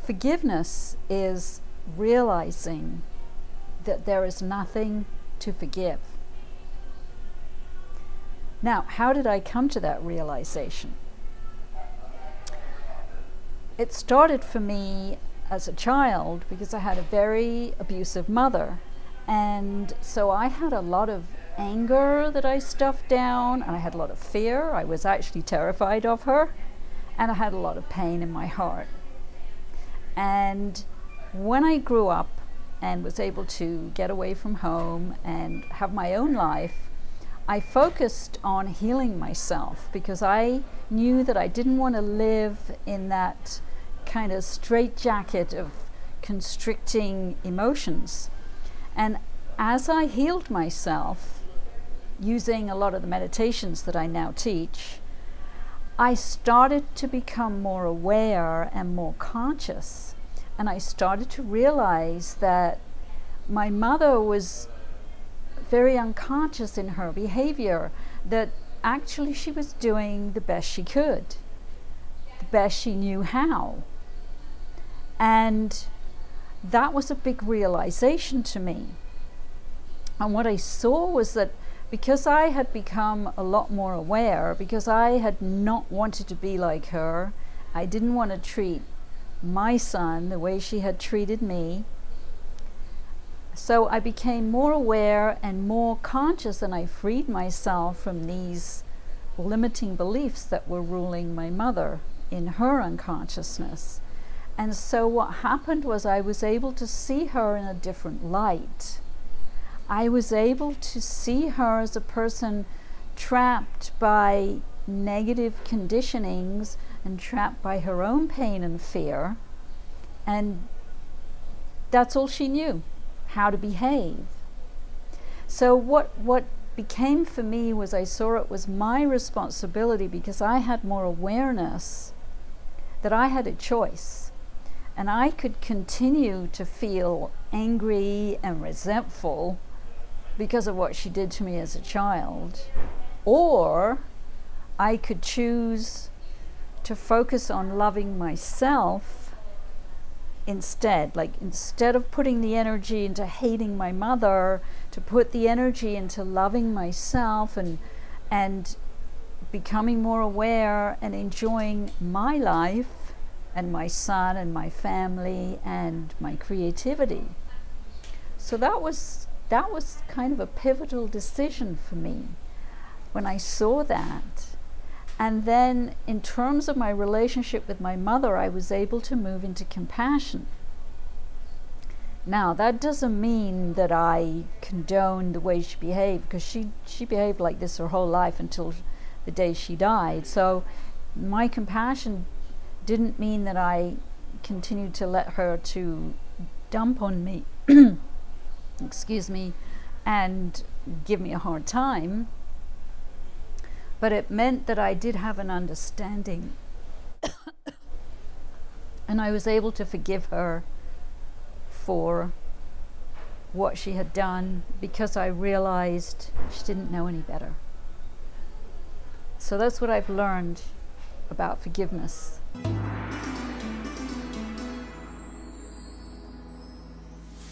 Forgiveness is realizing that there is nothing to forgive. Now, how did I come to that realization? It started for me as a child because I had a very abusive mother. And so I had a lot of anger that I stuffed down, and I had a lot of fear. I was actually terrified of her, and I had a lot of pain in my heart. And when I grew up and was able to get away from home and have my own life, I focused on healing myself because I knew that I didn't want to live in that kind of straitjacket of constricting emotions. And as I healed myself, using a lot of the meditations that I now teach, I started to become more aware and more conscious. And I started to realize that my mother was very unconscious in her behavior, that actually she was doing the best she could, the best she knew how. And that was a big realization to me. And what I saw was that because I had become a lot more aware, because I had not wanted to be like her, I didn't want to treat my son the way she had treated me. So I became more aware and more conscious, and I freed myself from these limiting beliefs that were ruling my mother in her unconsciousness. And so what happened was I was able to see her in a different light. I was able to see her as a person trapped by negative conditionings and trapped by her own pain and fear. And that's all she knew, how to behave. So what became for me was I saw it was my responsibility, because I had more awareness, that I had a choice. And I could continue to feel angry and resentful because of what she did to me as a child. Or I could choose to focus on loving myself instead. Like, instead of putting the energy into hating my mother, to put the energy into loving myself and becoming more aware and enjoying my life and my son and my family and my creativity. So that was kind of a pivotal decision for me when I saw that. And then in terms of my relationship with my mother, I was able to move into compassion. Now, that doesn't mean that I condone the way she behaved, because she behaved like this her whole life until the day she died. So my compassion didn't mean that I continued to let her to dump on me, excuse me, and give me a hard time. But it meant that I did have an understanding and I was able to forgive her for what she had done, because I realized she didn't know any better. So that's what I've learned about forgiveness.